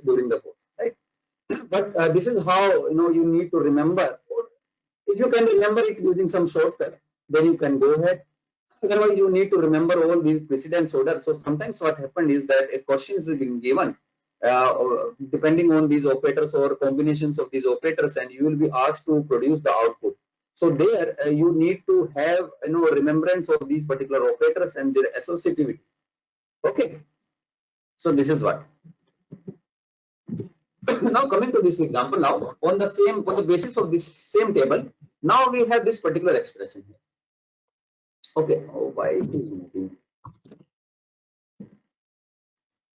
during the course, right? But this is how you need to remember. If you can remember it using some shortcut, then you can go ahead. Otherwise, you need to remember all these precedence order. So sometimes what happened is that a question is being given depending on these operators or combinations of these operators, and you will be asked to produce the output. So there you need to have remembrance of these particular operators and their associativity. Okay. So this is what. Now coming to this example, now on the basis of this same table, now we have this particular expression here. Okay. Oh, why it is moving?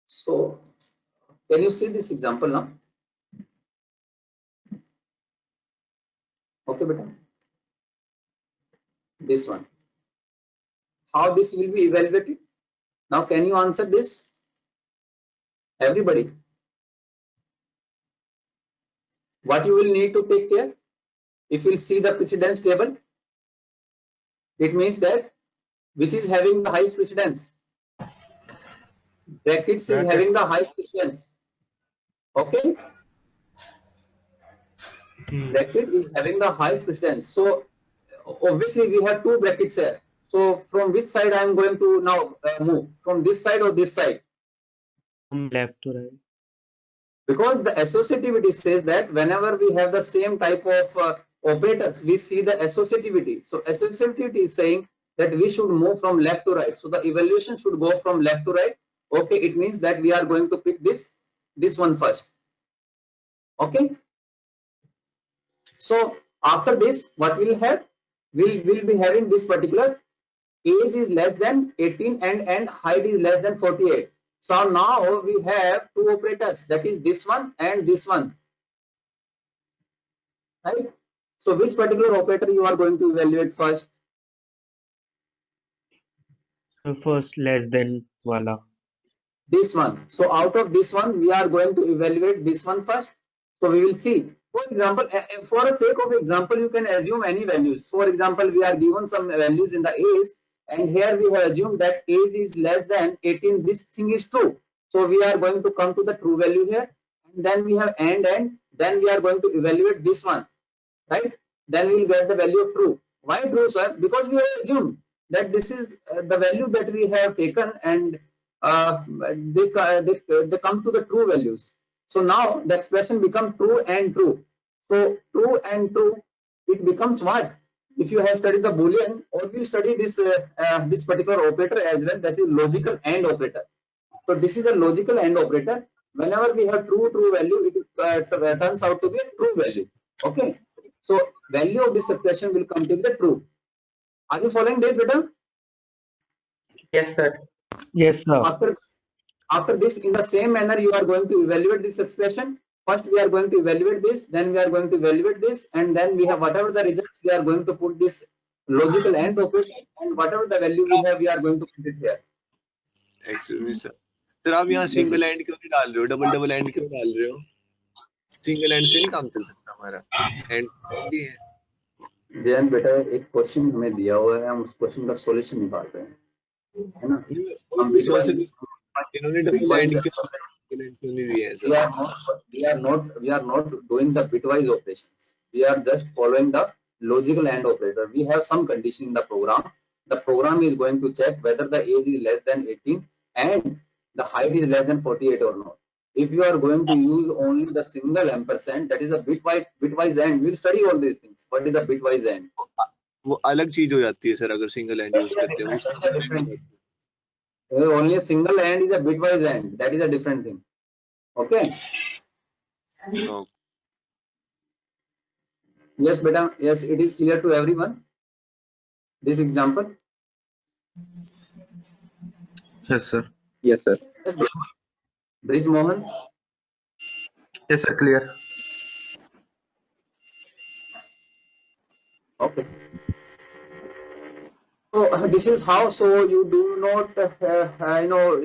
So can you see this example now? Okay, beta. This one. How this will be evaluated? Now can you answer this? Everybody. What you will need to take care? If you see the precedence table, it means that which is having the highest precedence? Brackets is having the highest precedence. Okay. Bracket is having the highest precedence. So obviously we have two brackets here. So from which side I am going to now move? From this side or this side? From left to right. Because the associativity says that whenever we have the same type of operators, we see the associativity. So associativity is saying that we should move from left to right. So the evaluation should go from left to right. Okay, it means that we are going to pick this one first. Okay. So after this, what we'll have? We'll be having this particular age is less than 18 and height is less than 48. So now we have two operators, that is this one and this one, right? So which particular operator you are going to evaluate first? So first less than wala. This one. So out of this one, we are going to evaluate this one first. So we will see. For example, for the sake of example, you can assume any values. For example, we are given some values in the age, and here we have assumed that age is less than 18. This thing is true. So we are going to come to the true value here, and then we have and then we are going to evaluate this one, right? Then we will get the value of true. Why true, sir? Because we have assumed that this is the value that we have taken, and they come to the true values. So now the expression becomes true and true. So true and true, it becomes what? If you have studied the Boolean, or we study this this particular operator as well, that is logical AND operator. So this is a logical AND operator. Whenever we have true value, it turns out to be a true value. Okay. So value of this expression will come to be the true. Are you following this, beta? Yes, sir. Yes, sir. After this, in the same manner, you are going to evaluate this expression. First, we are going to evaluate this, then we are going to evaluate this, and then we have whatever the results, we are going to put this logical AND operator, and whatever the value we have, we are going to put it here. Excuse me, sir. Sir आप यहाँ single and क्यों नहीं डाल रहे हो, double double and क्यों डाल रहे हो? सिंगल एंड से नहीं काम चल सकता हमारा, एंड भी है. जैन बेटा, एक क्वेश्चन हमें दिया हुआ है, हम उस क्वेश्चन का सॉल्यूशन निकाल रहे हैं, है ना? हम इन्होंने डबल एंड क्यों नहीं दिया है sir? we are not doing the bitwise operations. We are just following the logical AND operator. We have some condition in the program. The program is going to check whether the age is less than 18 and the height is less than 48 or not. If you are going to use only the single ampersand, that is a bitwise AND. We'll study all these things. What is a bitwise AND? वो अलग चीज हो जाती है sir अगर single and use करते हैं. Only a single AND is a bitwise AND. That is a different thing. Okay. No. Yes, beta. Yes, it is clear to everyone. This example. Yes, sir. Yes, sir. Yes, Brij Mohan. Yes, sir. Clear. Okay. So this is how. So you do not,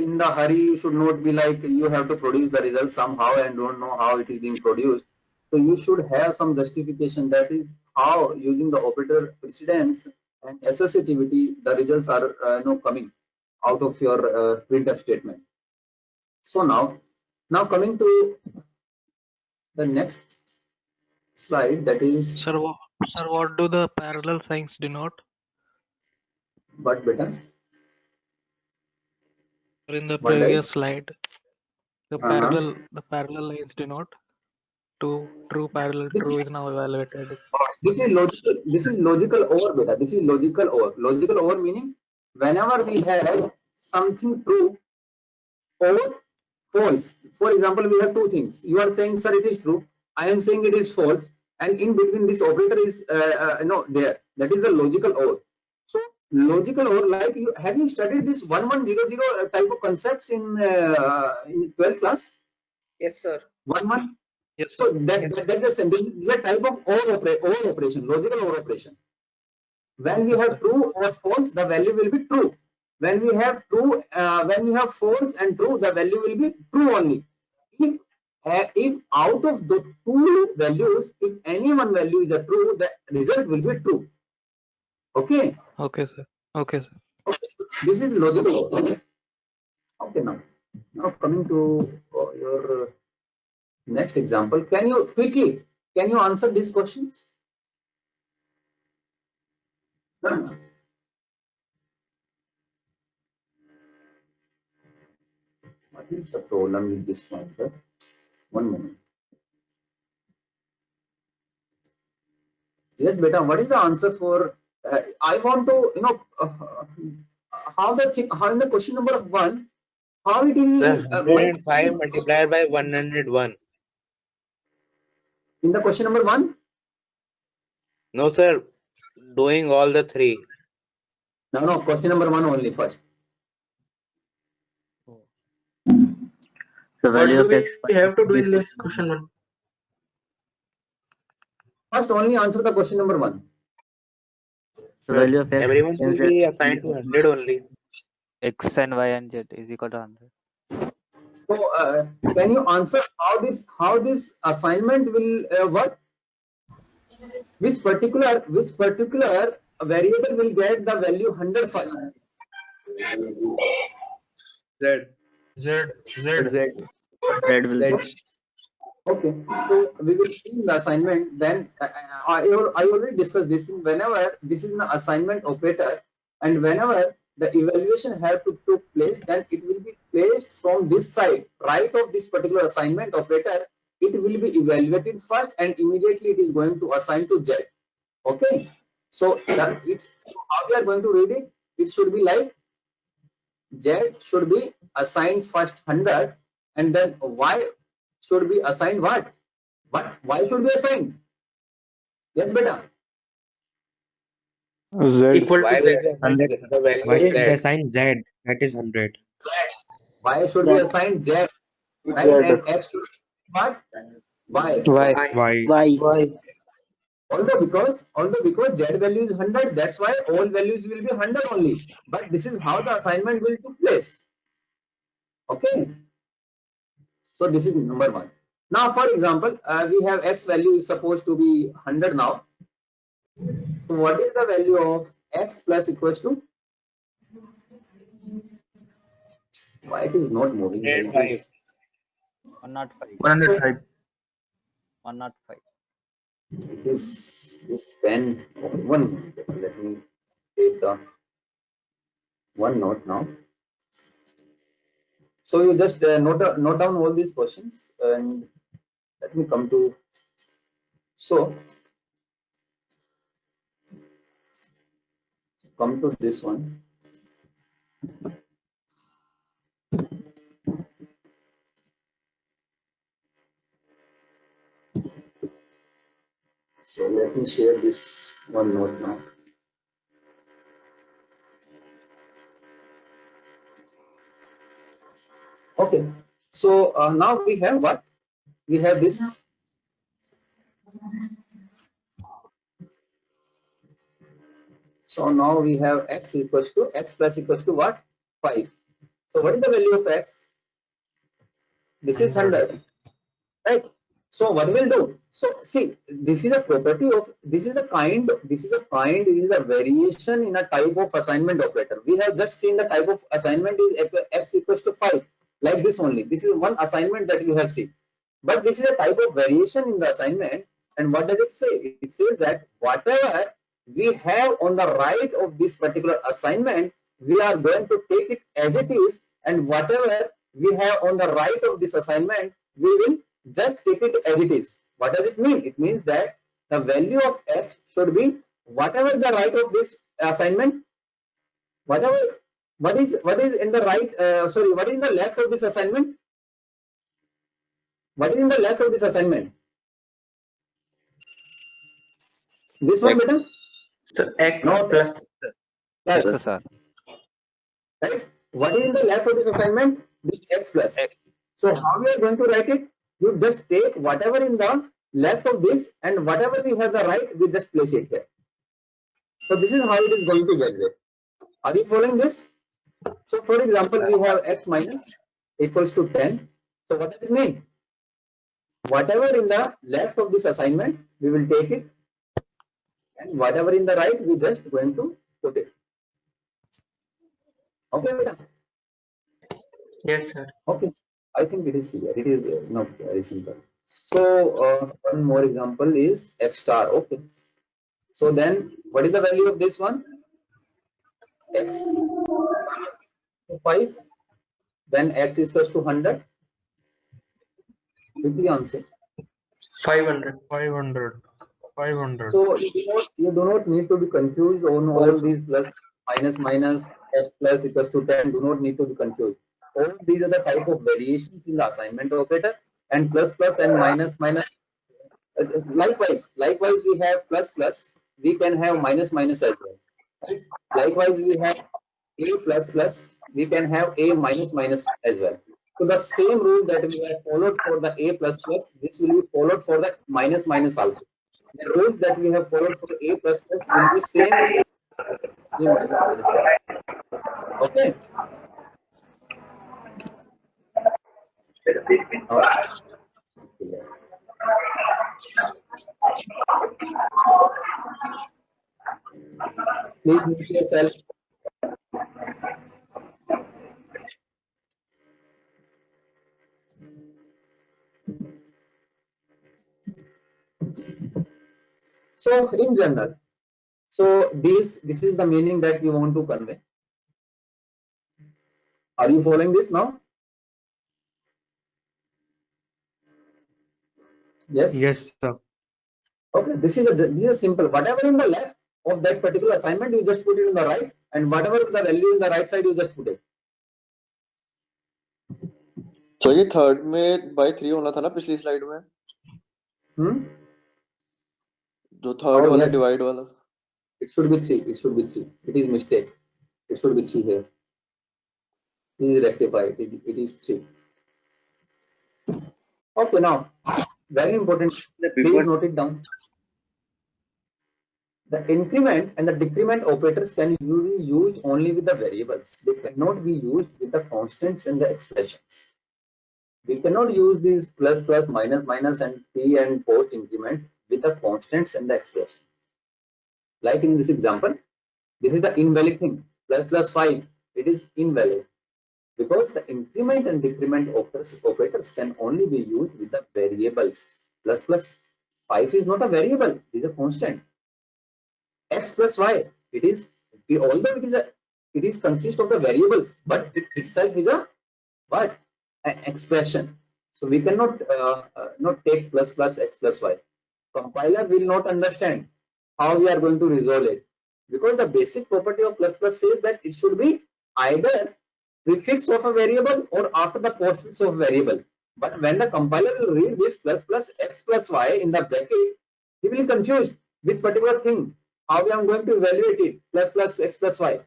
in the hurry, you should not be like you have to produce the result somehow and don't know how it is being produced. So you should have some justification. That is how, using the operator precedence and associativity, the results are coming out of your printf statement. So now Now coming to the next slide, that is Sir, what do the parallel signs denote? but beta. In the What previous does? slide, the Uh-huh. parallel lines denote true parallel This true is now evaluated. this is logical. This is logical OR beta. This is logical OR. Logical OR meaning whenever we have something true or false. For example, we have two things. You are saying, sir, it is true. I am saying it is false, and in between this operator is no there. That is the logical OR. So logical OR, like you have you studied this 1100 type of concepts in 12th class? Yes, sir. 11. Yes, So sir. that's the type of OR operation, logical OR operation. When we Okay, have sir. true or false, the value will be true. When we have true, when we have false and true, the value will be true only. If out of the two values, if any one value is a true, the result will be true. Okay. Okay, sir. Okay, sir. Okay. This is logical. Okay. Now coming to your next example, can you answer these questions? What is the problem with this pointer? One moment. Yes, beta. What is the answer for? I want to, how how in the question number 1, how it is Sir, make 105 multiplied by 101. in the question number 1? No, sir. Doing all the three. No, question number 1 only first. The What value do of we x have to do in this question one? First only answer the question number 1. the value of x Everyone and will z be assigned to 100 only. X and Y and Z is equal to 100. So can you answer how this assignment will work? Which particular variable will get the value 100 first? Z. Exactly. will be Okay, so we will see in the assignment. Then I already discussed this. Whenever this is an assignment operator, and whenever the evaluation have to took place, then it will be placed from this side, right of this particular assignment operator. It will be evaluated first, and immediately it is going to assign to Z. Okay, so it's how we are going to read it. It should be like Z should be assigned first 100, and then Y should be assigned what? Why should be assigned? Yes, beta. Equal Y to will Z. be assigned 100. the value Why of should be Z. assigned Z? That is 100. Y should be assigned Z, right? And X should be what? Y. Why? y. Although because Z value is 100, that's why all values will be 100 only. But this is how the assignment will take place. Okay. So this is number 1. Now, for example, we have X value is supposed to be 100 now. So what is the value of X plus equals to? Why it is not moving? It 105. is 105. 105. 105. it is this pen. One minute. Let me take the one note now. So you just note down all these questions, and let me come to. So come to this one. So let me share this one note now. Okay. So now we have what? We have this. So now we have X equals to X plus equals to what? 5. So what is the value of X? This is 100, right? So what we'll do? So see, this is a property of this is a variation in a type of assignment operator. We have just seen the type of assignment is X equals to 5. like this only. This is one assignment that you have seen, but this is a type of variation in the assignment. And what does it say? It says that whatever we have on the right of this particular assignment, we are going to take it as it is, and whatever we have on the right of this assignment, we will just take it as it is. What does it mean? It means that the value of x should be whatever the right of this assignment, what is in the right, what is in the left of this assignment? What is in the left of this assignment? This one, beta? Sir, X No. plus. Yes, Yes, sir. right? What is in the left of this assignment? This x plus. So how we are going to write it? You just take whatever in the left of this, and whatever we have the right, we just place it here. So this is how it is going to evaluate. Are you following this? So for example, we have x minus equals to 10. So what does it mean? Whatever in the left of this assignment, we will take it, and whatever in the right, we just going to put it. Okay, beta? Yes, sir. Okay, I think it is clear. It is not very simple. So one more example is x star. Okay. So then, what is the value of this one? X 5. Then x is equals to 100. Quickly answer. 500. 500. So you do not need to be confused on all these plus, minus, x plus equals to 10. Do not need to be confused. All these are the type of variations in the assignment operator, and plus and minus. Likewise we have plus. We can have minus as well. Right? Likewise, we have a plus. We can have a minus as well. So the same rule that we have followed for the a plus, this will be followed for the minus also. The rules that we have followed for a plus will be same. A minus. Okay. Please mute yourself. So in general, so this is the meaning that we want to convey. Are you following this now? Yes. Yes, sir. Okay, this is simple. Whatever in the left of that particular assignment, you just put it in the right, and whatever the value in the right side, you just put it. So ये third में by 3 होना था ना पिछली slide में? जो third वाला divide वाला. It should be 3. It should be 3. It is mistake. It should be 3 here. Please rectify it. It is 3. Okay, now very important. Please note it down. The increment and the decrement operators can be used only with the variables. They cannot be used with the constants and the expressions. We cannot use these plus, minus, and p and post increment with the constants and the expressions. Like in this example, this is the invalid thing. Plus 5, it is invalid because the increment and decrement operators can only be used with the variables. Plus 5 is not a variable; it is a constant. X plus y, although it is consist of the variables, but it itself is a what? An expression. So we cannot not take plus x plus y. Compiler will not understand how we are going to resolve it, because the basic property of plus says that it should be either prefix of a variable or after the postfix of a variable. But when the compiler will read this plus x plus y in the bracket, he will be confused which particular thing, how we are going to evaluate it, plus x plus y.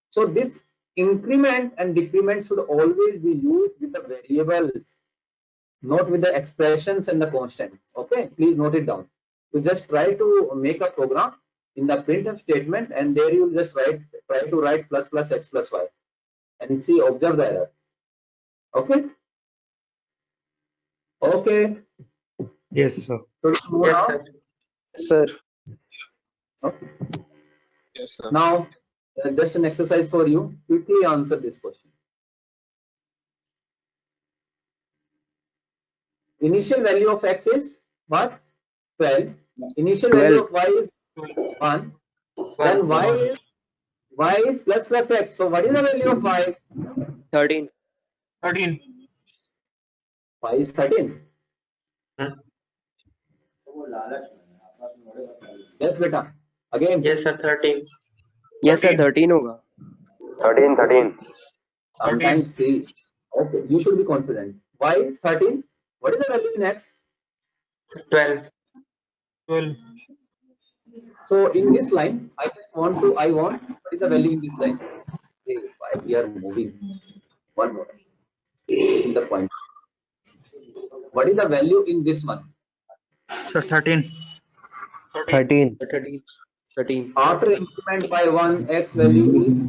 So this increment and decrement should always be used with the variables, not with the expressions and the constants. Okay, please note it down. You just try to make a program in the printf statement, and there you will just try to write plus x plus y, and see, observe the error. Okay. Okay. Yes, sir. So Yes, sir. Sir. okay. Yes, sir. Now, just an exercise for you. Quickly answer this question. initial value of x is what? 12. Initial value of y is 1. Then y is plus x. So what is the value of y? 13. 13. Y is 13. Hmm. Yes, beta. Again. Yes, sir. 13. Yes sir, 13 होगा. 13. Sometimes see. Okay, you should be confident. Y is 13. What is the value in x? 12. 12. So in this line, I want what is the value in this line? Okay, why we are moving? One more. In the point. What is the value in this one? Sir, 13. 13. 13. After increment by 1, x value is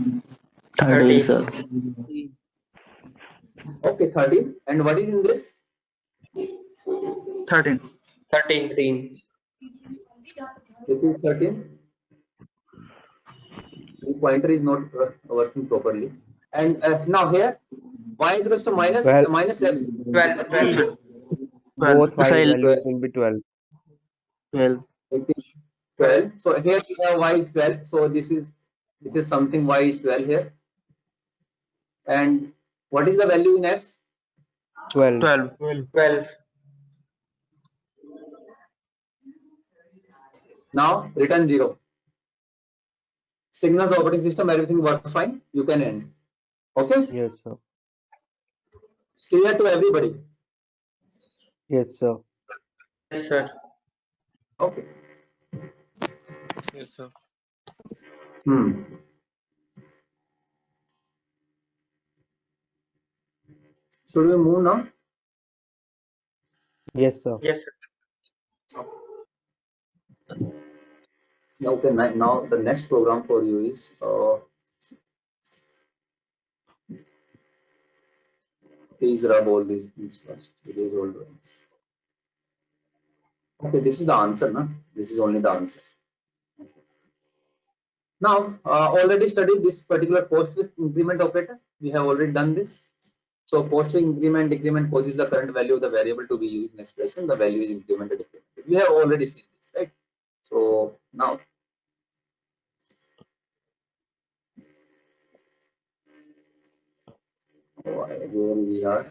13, sir. okay 13. And what is in this? 13. 13. This is 13. The pointer is not working properly. And now here, y is equals to minus 12. minus x. 12. 12. Both y Twelve. values will be 12. 12. It is 12. So here we have y is 12. So this is something y is 12 here. And what is the value in x? 12. 12. 12. Now return 0. Signals operating system, everything works fine. You can end. Okay. Yes sir. Clear to everybody. Yes sir. Yes, sir. Okay. Yes, sir. Should we move now? Yes sir. Yes, sir. Okay. Now the next program for you is please rub all these things first. Erase all drawings. Okay, this is the answer, no? This is only the answer. Now, already studied this particular post-twist increment operator. We have already done this. So, post-twist increment decrement poses the current value of the variable to be used in expression. The value is incremented. Decremented. We have already seen this, right? So now, where we are.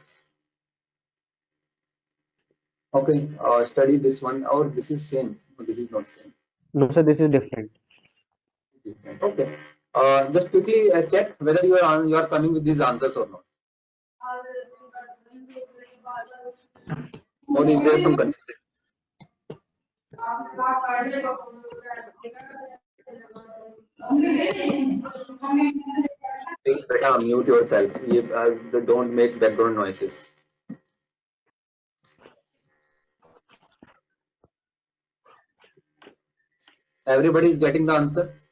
Okay, study this one. Or this is same. No, this is not same. No sir, this is different. Different. Okay. Just quickly check whether you are coming with these answers or not. Or is there some confusion? Please better mute yourself. Don't make background noises. Everybody is getting the answers.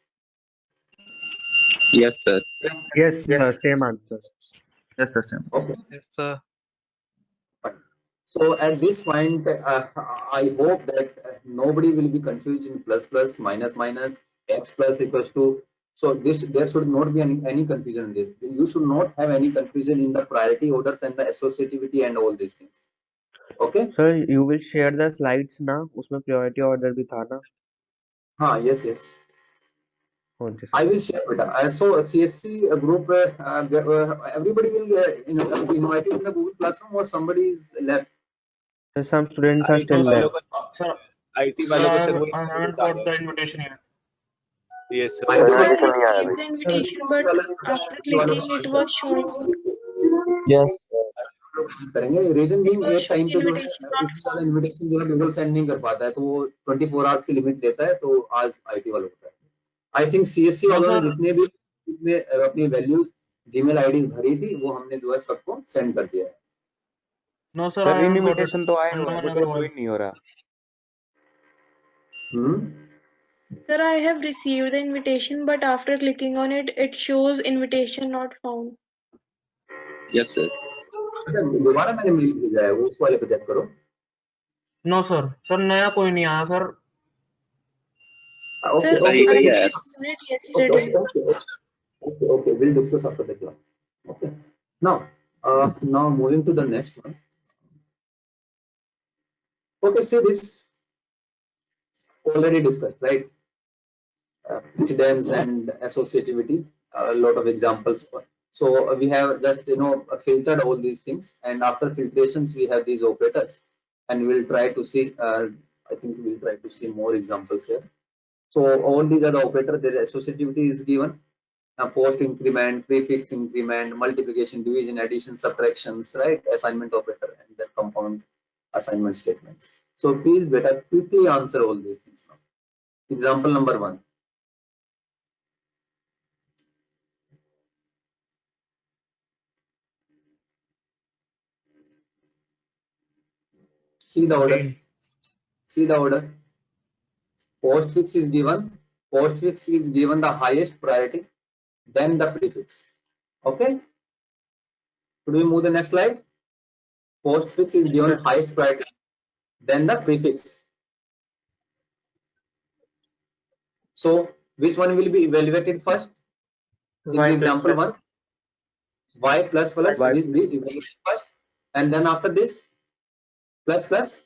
Yes, sir. Yes sir, same answer. Yes, sir. Same. Okay. Yes, sir. So at this point, I hope that nobody will be confused in plus plus, minus minus, x plus equals to. So there should not be any confusion in this. You should not have any confusion in the priority orders and the associativity and all these things. Okay? Sir, you will share the slides ना? उसमें priority order भी था ना? Yes, yes. Okay, I sir. will share it. So CSC group, everybody will be invited in the Google Classroom or somebody is left. Some students are IT still वालों left. को Sir, IT वालों को sir वो I haven't got the invitation yet. Yes sir. I So will invitation नहीं आया received अभी. the invitation, but after clicking it was showing करेंगे reason being was एक टाइम showing पे जो है invitation not इतनी ज्यादा इनविटेशन जो है गूगल सेंड नहीं कर पाता है तो वो 24 आवर्स की लिमिट देता है तो आज आईटी वालों को आई थिंक सीएससी No, वालों ने sir. जितने भी अपनी वैल्यूज जीमेल आईडी भरी थी वो हमने जो है सबको सेंड कर दिया है No, sir. Sir, I haven't got it. invitation तो आए हुए हैं, Andaman but वो Nagar join नहीं हो रहा. Sir, I have received the invitation, but after clicking on it, it shows invitation not found. Yes sir. अच्छा दोबारा मैंने मेल भेजा है वो उस वाले पे चेक करो No, sir. Sir, नया कोई नहीं आया, sir. ओके Sir, सही I सही है clicked on it yesterday. okay we'll discuss after the class okay now moving to the next one Okay, see this already discussed, right? Precedence and associativity, a lot of examples. So we have just filtered all these things, and after filtrations we have these operators, and we'll try to see. I think we'll try to see more examples here. So all these are the operators. Their associativity is given. Post increment, prefix increment, multiplication, division, addition, subtractions, right? Assignment operator, and then compound assignment statements. So please better quickly answer all these things now. Example number 1. See the order. 14. See the order. Postfix is given. Postfix is given the highest priority, then the prefix. Okay. Could we move the next slide? Postfix is given highest priority, then the prefix. So which one will be evaluated first? In Y the plus example plus. 1, y plus plus Y. will be evaluated first, and then after this plus plus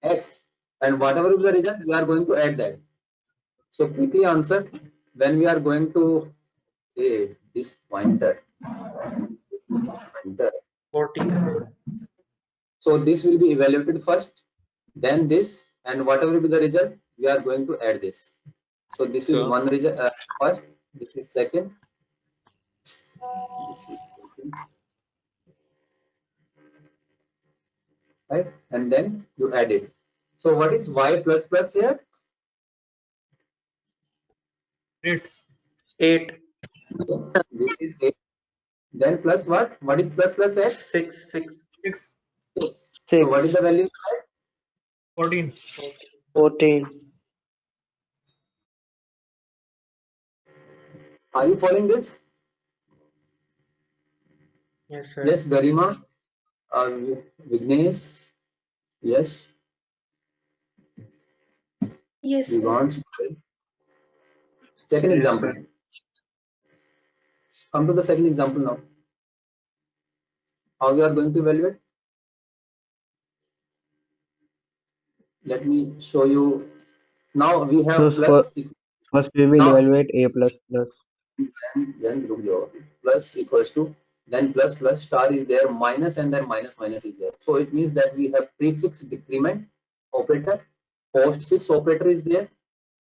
x, and whatever is the result we are going to add that. So quickly answer when we are going to this pointer. 14. So this will be evaluated first, then this, and whatever will be the result, we are going to add this. So this is Sir. one result first, this is second, this is second, right? And then you add it. So what is y plus plus here? 8. 8. Okay. This is 8. Then plus what? What is plus plus x? 6. 6. 6. 6. So what is the value? 14. 14. Are you following this? Yes, sir. Yes, Garima, Vignesh, yes, Yes, sir. Vivansh. Second Yes, example. sir. Come to the second example now. How we are going to evaluate? Let me show you. Now we have So plus. first we will Now evaluate a plus plus. then रुक जाओ. Plus equals to, then plus plus, star is there, minus, and then minus minus is there. So it means that we have prefix decrement operator, postfix operator is there,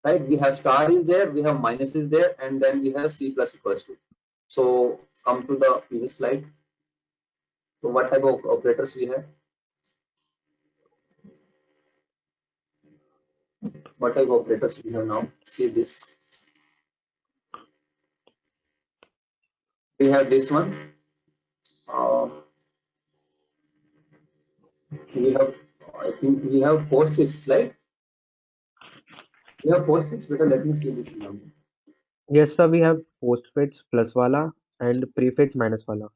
right? We have star is there, we have minus is there, and then we have c plus equals to. So come to the previous slide. So what type of operators we have? What type of operators we have now? See this. We have this one. We have, I think we have postfix, right? We have postfix. Better let me see this example. Yes sir, we have postfix plus wala and prefix minus wala.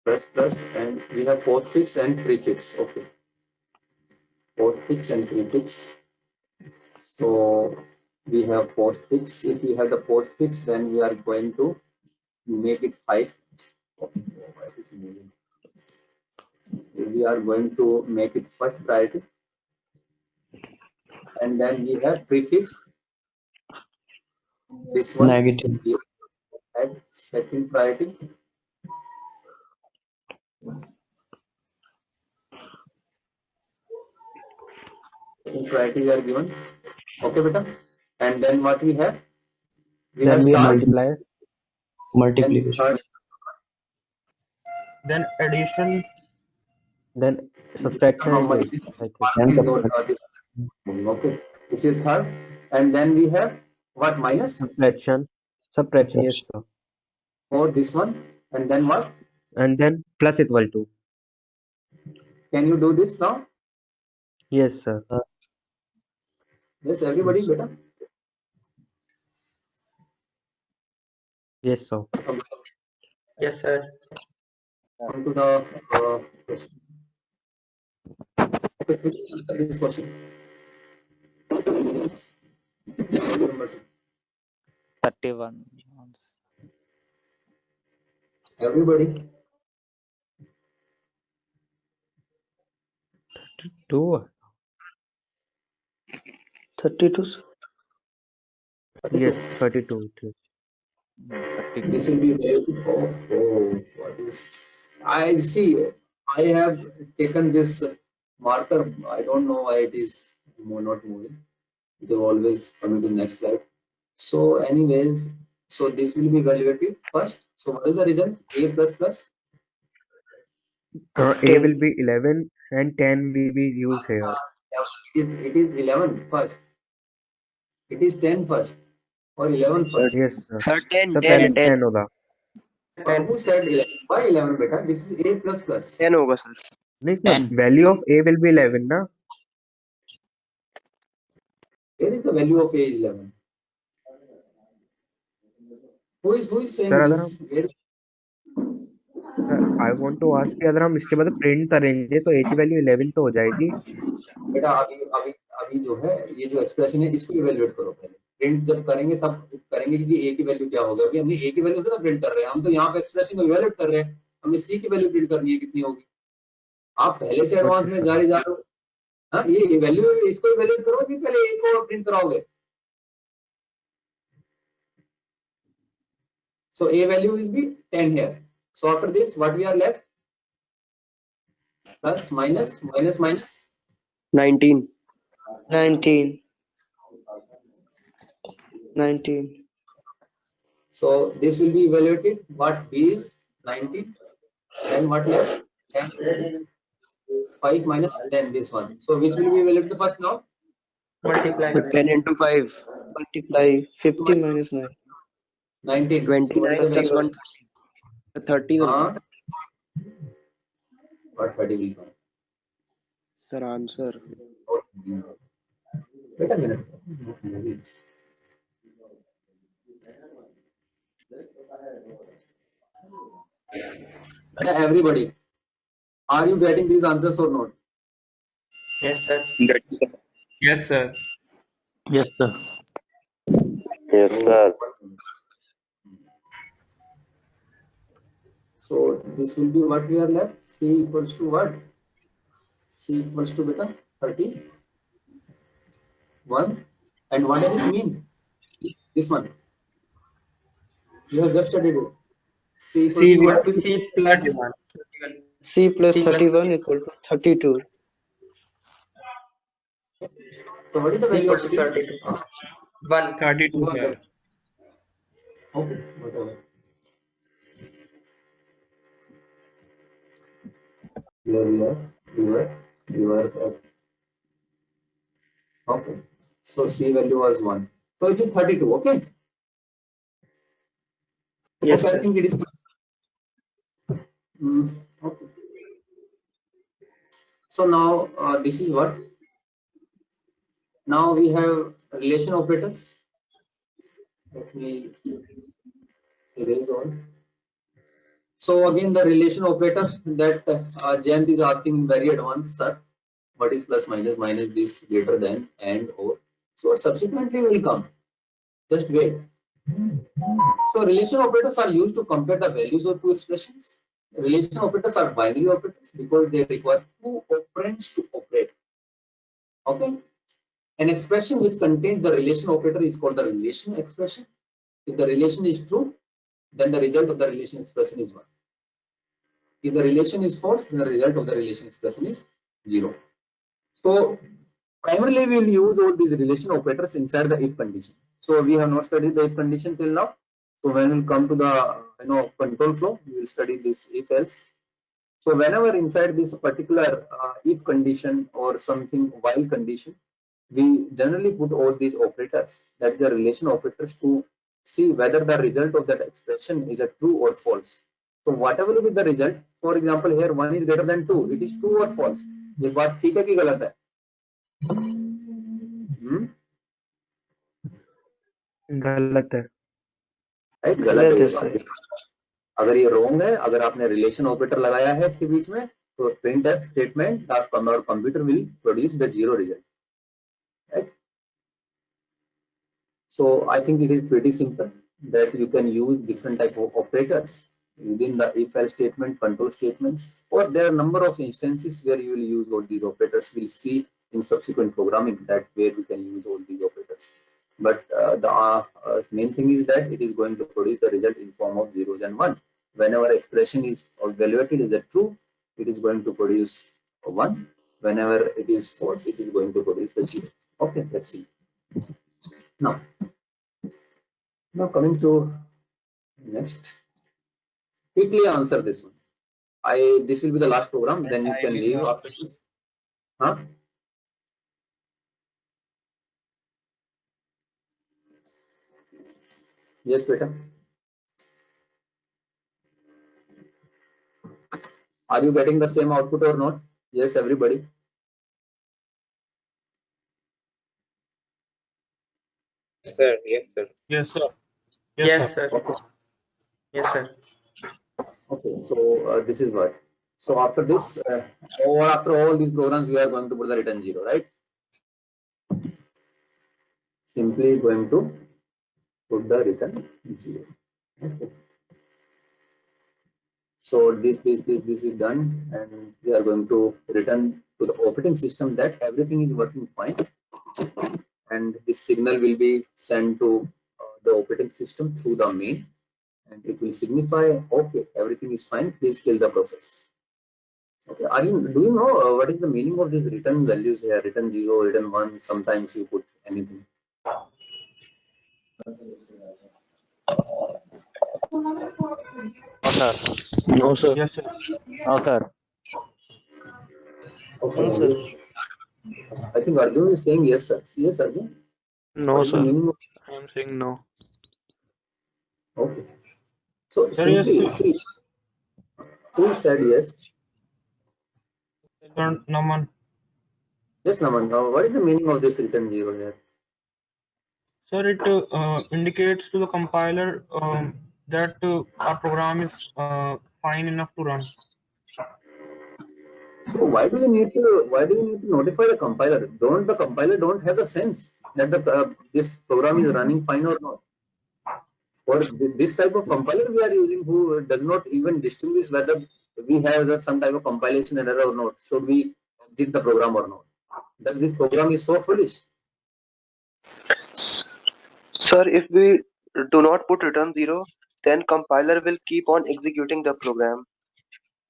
Plus plus, and we have postfix and prefix. Okay. Postfix and prefix. So we have postfix. If we have the postfix, then we are going to make it 5. Okay. We are going to make it first priority, and then we have prefix. This one Negative. we add second priority. Second priority we are given. Okay, beta. And then what we have? We Then have we star. multiply. And Multiplication. third, Then addition. Then subtraction and this division, I think. marking is not this. Okay. This is third. And then we have what? Minus? Subtraction, yes sir. Or this one. And then what? And then plus equal to. Can you do this now? Yes sir. Yes, everybody, Yes. beta. Yes sir. Yes, sir. Come to the question. Okay, quickly answer this question. Number 2. 31. Everybody. 32. 32, sir. Yes, 32. It is. 32. This will be evaluated. Oh, what is? I see. I have taken this marker. I don't know why it is not moving. It will always coming to the next slide. So, anyways, so this will be evaluated first. So, what is the result? A plus plus. A 10. will be 11 and 10 will be used here. It is 11 first. It is 10 first or 11 first. Yes, sir. Sir, 10, So 10, पहले 10. 10 होगा. But who said 11? Why 11 beta? This is A plus plus. 10 होगा sir. नहीं sir, value of A will be 11 ना. Where is the value of A is 11? Who is saying Sir, अगर this? हम Where? I want to ask कि अगर हम इसके बाद प्रिंट करेंगे तो A की वैल्यू 11 तो हो जाएगी. बेटा अभी जो है ये जो एक्सप्रेशन है इसको इवेल्युएट करो पहले. प्रिंट जब करेंगे तब करेंगे कि ए की वैल्यू क्या होगा. अभी हमने ए की वैल्यू से प्रिंट कर रहे हैं. हम तो यहाँ पे एक्सप्रेशन को इवेल्युएट कर रहे हैं. हमें सी की वैल्यू प्रिंट करनी है कितनी होगी. आप पहले से एडवांस में जा रहे हो. हाँ, ये वैल्यू इसको इवेल्युएट करो कि पहले ए को प्रिंट कराओगे. So A value is the 10 here. So after this, what we are left? Plus, minus, minus, minus. 19. 19. 19. So this will be evaluated. What B is 19. Then what left? 10. 5 minus 10. This one. So which will be evaluated first now? Multiply. 10 into 5. Multiply 50 minus 9. 19. So what is 29 the plus value? 1. 30 will come. What 30 will come? Sir, answer. Wait a minute. Everybody, are you getting these answers or not? Yes, sir. Yes, sir. Yes, sir. Yes, sir. So this will be what we are left. C equals to what? C equals to beta 31. And what does it mean? This one. You have just studied it. C equals C to equal what? to C plus 31. C plus C plus 31 equal to 32. So what is the C value equal of to C? 32. 1. 32, One. sir. Okay, whatever. Here we are. Okay. So C value was 1. So it is 32. Okay. Yes, Okay, I sir. think it is. Okay. So now this is what. Now we have relation operators. Let me erase all. So again, the relation operator that Jayant is asking in very advanced, sir. What is plus minus? Minus this, greater than, and or. So subsequently will come. Just wait. So relation operators are used to compare the values of two expressions. Relation operators are binary operators because they require two operands to operate. Okay. An expression which contains the relation operator is called the relation expression. If the relation is true, then the result of the relation expression is 1. If the relation is false, then the result of the relation expression is 0. So primarily we will use all these relation operators inside the if condition. So we have not studied the if condition till now. So when we come to the control flow, we will study this if else. So whenever inside this particular if condition or something while condition, we generally put all these operators, that is the relation operators, to see whether the result of that expression is a true or false. So whatever will be the result, for example here 1 is greater than 2, it is true or false. ये बात ठीक है कि गलत है? गलत है. Right? गलत है sir. अगर ये wrong है, अगर आपने relation operator लगाया है इसके बीच में, तो printf statement our computer will produce the 0 result. Right? So I think it is pretty simple that you can use different type of operators within the if-else statement, control statements, or there are a number of instances where you will use all these operators. We'll see in subsequent programming that where we can use all these operators. But the main thing is that it is going to produce the result in form of zeros and one. Whenever expression is evaluated as a true, it is going to produce a 1. Whenever it is false, it is going to produce a 0. Okay, let's see. Now coming to next, quickly answer this one. This will be the last program, then you can leave after this. Huh? Yes, beta. Are you getting the same output or not? Yes, everybody. Sir, yes, sir. Yes, sir. Yes, sir. Okay. Yes, sir. Okay, so this is what. So after this, or after all these programs, we are going to put the return 0, right? Simply going to put the return 0. Okay. So this is done, and we are going to return to the operating system that everything is working fine, and this signal will be sent to the operating system through the main, and it will signify, okay, everything is fine, please kill the process. Okay, do you know what is the meaning of these return values here? Return 0, return 1, sometimes you put anything. No, sir. No, sir. Yes, sir. No, sir. Okay, No, sir. yes. I think Arjun is saying yes, sir. Yes, Arjun. No, What is the sir. meaning of? I am saying no. Okay. So Sir, yes, simply sir. see, who said yes? Sir, Naman. Yes, Naman. What is the meaning of this return 0 here? Sir, it indicates to the compiler that our program is fine enough to run. So why do you need to notify the compiler? The compiler don't have the sense that this program is running fine or not? Or this type of compiler we are using, who does not even distinguish whether we have some type of compilation error or not. Should we exit the program or not? Does this program is so foolish? Sir, if we do not put return 0, then compiler will keep on executing the program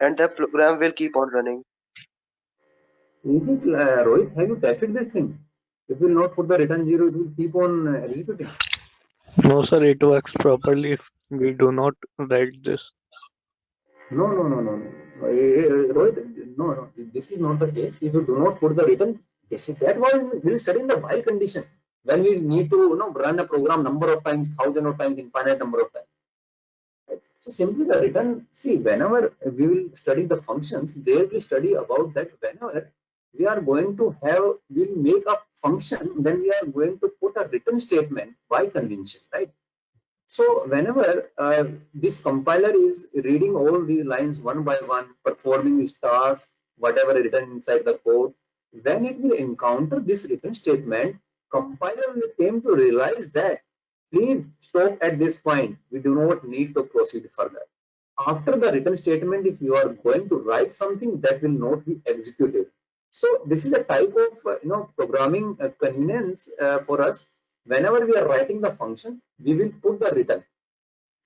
and the program will keep on running. Is it, Rohit, have you tested this thing? If you will not put the return 0, it will keep on executing. No, sir. It works properly if we do not write this. No. Rohit, no. This is not the case. If you do not put the return, that was we'll study in the while condition, when we need to run a program number of times, thousand of times, infinite number of times. Right? So simply the return. See, whenever we will study the functions, there we study about that. Whenever we are going to we'll make a function, then we are going to put a return statement by convention, right? So whenever this compiler is reading all these lines one by one, performing this task, whatever written inside the code, when it will encounter this return statement, compiler will came to realize that please stop at this point. We do not need to proceed further. After the return statement, if you are going to write something, that will not be executed. So this is a type of programming convenience for us. Whenever we are writing the function, we will put the return,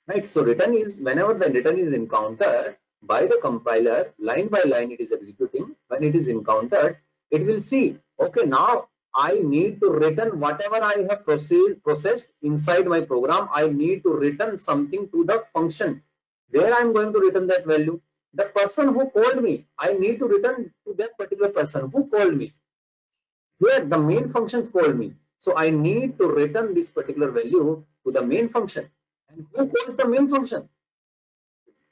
right? So return is, whenever the return is encountered by the compiler, line by line it is executing. When it is encountered, it will see, okay, now I need to return whatever I have processed inside my program. I need to return something to the function where I'm going to return that value. The person who called me, I need to return to that particular person who called me. Here the main functions called me, so I need to return this particular value to the main function. And who calls the main function?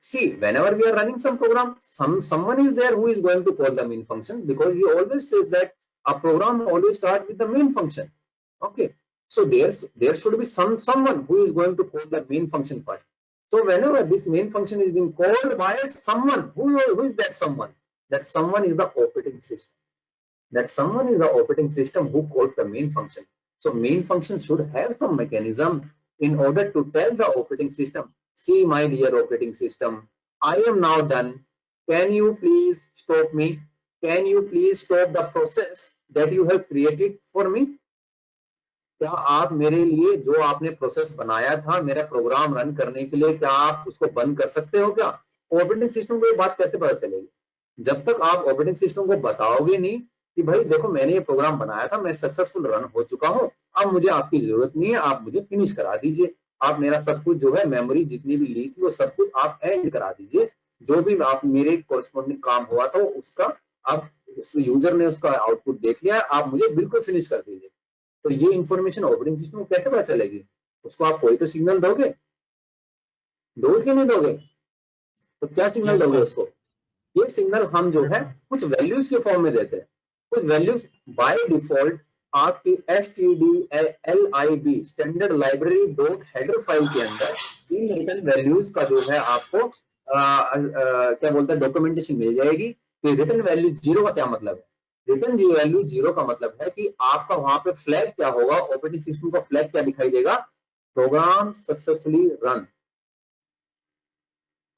See, whenever we are running some program, someone is there who is going to call the main function, because we always say that a program always starts with the main function. Okay, so there should be someone who is going to call the main function first. So whenever this main function is being called by someone, who is that someone? That someone is the operating system. That someone is the operating system who calls the main function. So main function should have some mechanism in order to tell the operating system, See, my dear operating system, I am now done. Can you please stop me? Can you please stop the process that you have created for me? क्या आप मेरे लिए जो आपने process बनाया था मेरा program run करने के लिए, क्या आप उसको बंद कर सकते हो क्या? ऑपरेटिंग सिस्टम को ये बात कैसे पता चलेगी? जब तक आप ऑपरेटिंग सिस्टम को बताओगे नहीं कि भाई देखो मैंने ये प्रोग्राम बनाया था, मैं सक्सेसफुल रन हो चुका हूं, अब मुझे आपकी जरूरत नहीं है, आप मुझे फिनिश करा दीजिए, आप मेरा सब कुछ जो है मेमोरी जितनी भी ली थी वो सब कुछ आप एंड करा दीजिए, जो भी आप मेरे कोरस्पॉन्डिंग काम हुआ था उसका आप यूजर ने उसका आउटपुट देख लिया, आप मुझे बिल्कुल फिनिश कर दीजिए। तो ये इंफॉर्मेशन ऑपरेटिंग सिस्टम को कैसे पता चलेगी? उसको आप कोई तो सिग्नल दोगे कि नहीं दोगे? तो क्या सिग्नल दोगे उसको? ये सिग्नल हम जो है कुछ वैल्यूज के फॉर्म में देते हैं। कुछ वैल्यूज बाय डिफॉल्ट आपकी stdlib standard library dot header file के अंदर इन रिटर्न वैल्यूज का जो है आपको क्या बोलते हैं डॉक्यूमेंटेशन मिल जाएगी कि रिटर्न वैल्यू 0 का क्या मतलब है। रिटर्न वैल्यू 0 का मतलब है कि आपका वहां पे फ्लैग क्या होगा, ऑपरेटिंग सिस्टम का फ्लैग क्या दिखाई देगा, प्रोग्राम सक्सेसफुली रन।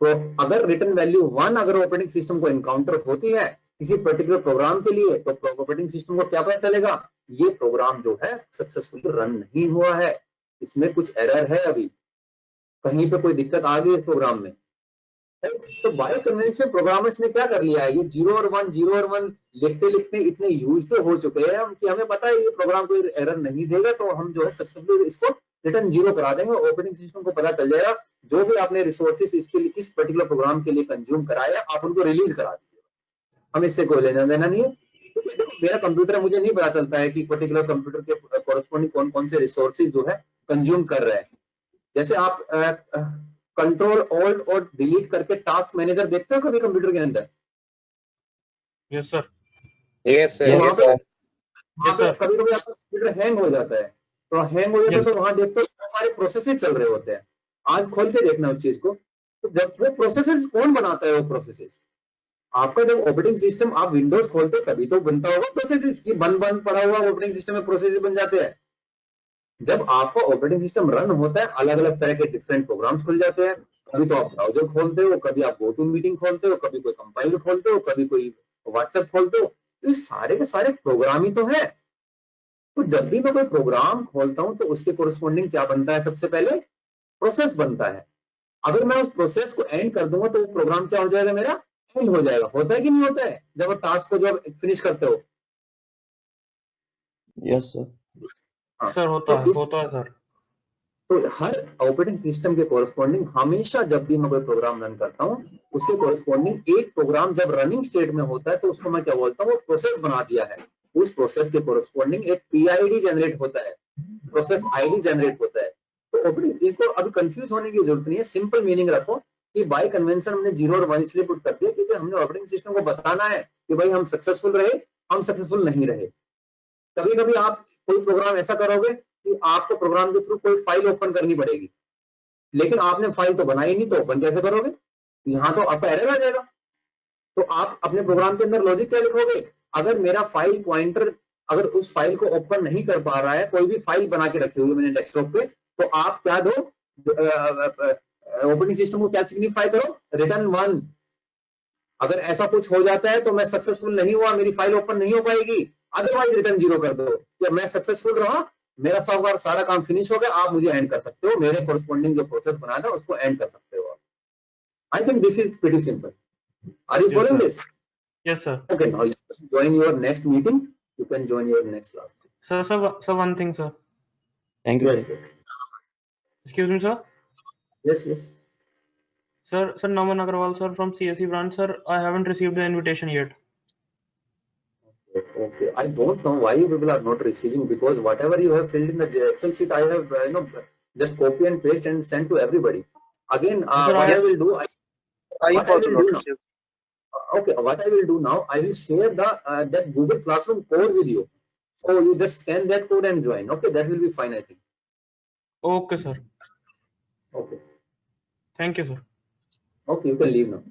तो अगर रिटर्न वैल्यू 1 अगर ऑपरेटिंग सिस्टम को एनकाउंटर होती है किसी पर्टिकुलर प्रोग्राम के लिए, तो ऑपरेटिंग सिस्टम को क्या पता चलेगा, ये प्रोग्राम जो है सक्सेसफुली रन नहीं हुआ है, इसमें कुछ एरर है, अभी कहीं पे कोई दिक्कत आ गई है प्रोग्राम में। तो बाय कन्वेंशन प्रोग्रामर्स ने क्या कर लिया है, ये 0 और 1 लिखते लिखते इतने यूज तो हो चुके हैं कि हमें पता है ये प्रोग्राम कोई एरर नहीं देगा, तो हम जो है सक्सेसफुली इसको रिटर्न 0 करा देंगे। ऑपरेटिंग सिस्टम को पता चल जाएगा जो भी आपने रिसोर्सेस इसके लिए इस पर्टिकुलर प्रोग्राम के लिए कंज्यूम कराया आप उनको रिलीज करा दीजिए, हम इससे कोई लेना देना नहीं है। तो देखो मेरा कंप्यूटर है, मुझे नहीं पता चलता है कि पर्टिकुलर कंप्यूटर के कॉरेस्पॉन्डिंग कौन कौन से रिसोर्सेज जो है कंज्यूम कर रहे हैं। जैसे आप कंट्रोल ऑल्ट और डिलीट करके टास्क मैनेजर देखते हो कभी कंप्यूटर के अंदर? Yes sir. Yes sir. Yes, sir. कभी कभी आपका कंप्यूटर हैंग हो जाता है, तो हैंग हो जाता है तो वहां देखते हो बहुत सारे प्रोसेसेस चल रहे होते हैं। आज खोल के देखना उस चीज को, तो जब वो प्रोसेसेस कौन बनाता है, वो प्रोसेसेस आपका जब ऑपरेटिंग सिस्टम आप विंडोज खोलते हो तभी तो बनता होगा प्रोसेसेस की, बंद पड़ा हुआ ऑपरेटिंग सिस्टम में प्रोसेसेस बन जाते हैं। जब आपका ऑपरेटिंग सिस्टम रन होता है अलग अलग तरह के डिफरेंट प्रोग्राम्स खुल जाते हैं, कभी तो आप ब्राउजर खोलते हो, कभी आप गो टू मीटिंग खोलते हो, कभी कोई कंपाइलर खोलते हो, कभी कोई व्हाट्सएप खोलते हो, तो ये सारे के सारे प्रोग्राम ही तो है। तो जब भी मैं कोई प्रोग्राम खोलता हूं तो उसके कोरस्पॉन्डिंग क्या बनता है, सबसे पहले प्रोसेस बनता है। अगर मैं उस प्रोसेस को एंड कर दूंगा तो वो प्रोग्राम क्या हो जाएगा, मेरा एंड हो जाएगा। होता है कि नहीं होता है जब आप टास्क को जब फिनिश करते हो? Yes sir. सर होता है सर। तो हर ऑपरेटिंग सिस्टम के कोरस्पॉन्डिंग हमेशा जब भी मैं कोई प्रोग्राम रन करता हूं उसके कोरस्पॉन्डिंग एक प्रोग्राम जब रनिंग स्टेट में होता है तो उसको मैं क्या बोलता हूं, वो प्रोसेस बना दिया है। उस प्रोसेस के कोरस्पॉन्डिंग एक पीआईडी जनरेट होता है, प्रोसेस आईडी जनरेट होता है। तो ऑपरेटिंग को अभी कंफ्यूज होने की जरूरत नहीं है, सिंपल मीनिंग रखो कि बाय कन्वेंशन हमने 0 और 1 इसलिए पुट कर दिया क्योंकि हमने ऑपरेटिंग सिस्टम को बताना है कि भाई हम सक्सेसफुल रहे, हम सक्सेसफुल नहीं रहे। कभी कभी आप कोई प्रोग्राम ऐसा करोगे कि आपको प्रोग्राम के थ्रू कोई फाइल ओपन करनी पड़ेगी, लेकिन आपने फाइल तो बनाई नहीं, तो ओपन कैसे करोगे? यहाँ तो आपका एरर आ जाएगा। तो आप अपने प्रोग्राम के अंदर लॉजिक क्या लिखोगे, अगर मेरा फाइल पॉइंटर अगर उस फाइल को ओपन नहीं कर पा रहा है, कोई भी फाइल बना के रखी हुई मैंने डेस्कटॉप पे, तो आप क्या दो, ऑपरेटिंग सिस्टम को क्या सिग्निफाई करो, रिटर्न 1। अगर ऐसा कुछ हो जाता है तो मैं सक्सेसफुल नहीं हुआ, मेरी फाइल ओपन नहीं हो पाएगी, अदरवाइज रिटर्न 0 कर दो कि मैं सक्सेसफुल रहा, मेरा सारा काम फिनिश हो गया, आप मुझे एंड कर सकते हो, मेरे कोरस्पॉन्डिंग जो प्रोसेस बनाया था उसको एंड कर सकते हो। I think this is pretty simple. Are you following this? Yes sir. Okay, now you can join your next meeting, you can join your next class. Sir, one thing sir. Thank you. Yes, Sir. Excuse me sir. yes. Sir, Naman Agarwal sir from CSE branch sir. I haven't received the invitation yet. Okay, I don't know why you people are not receiving, because whatever you have filled in the Excel sheet, I have just copy and paste and send to everybody. Again, Sir, what I will do, I what I also will not do now. received. Okay, what I will do now, I will share the that Google Classroom code with you. So you just scan that code and join. Okay, that will be fine, I think. Okay sir. Okay, Thank you sir. okay, you can leave now.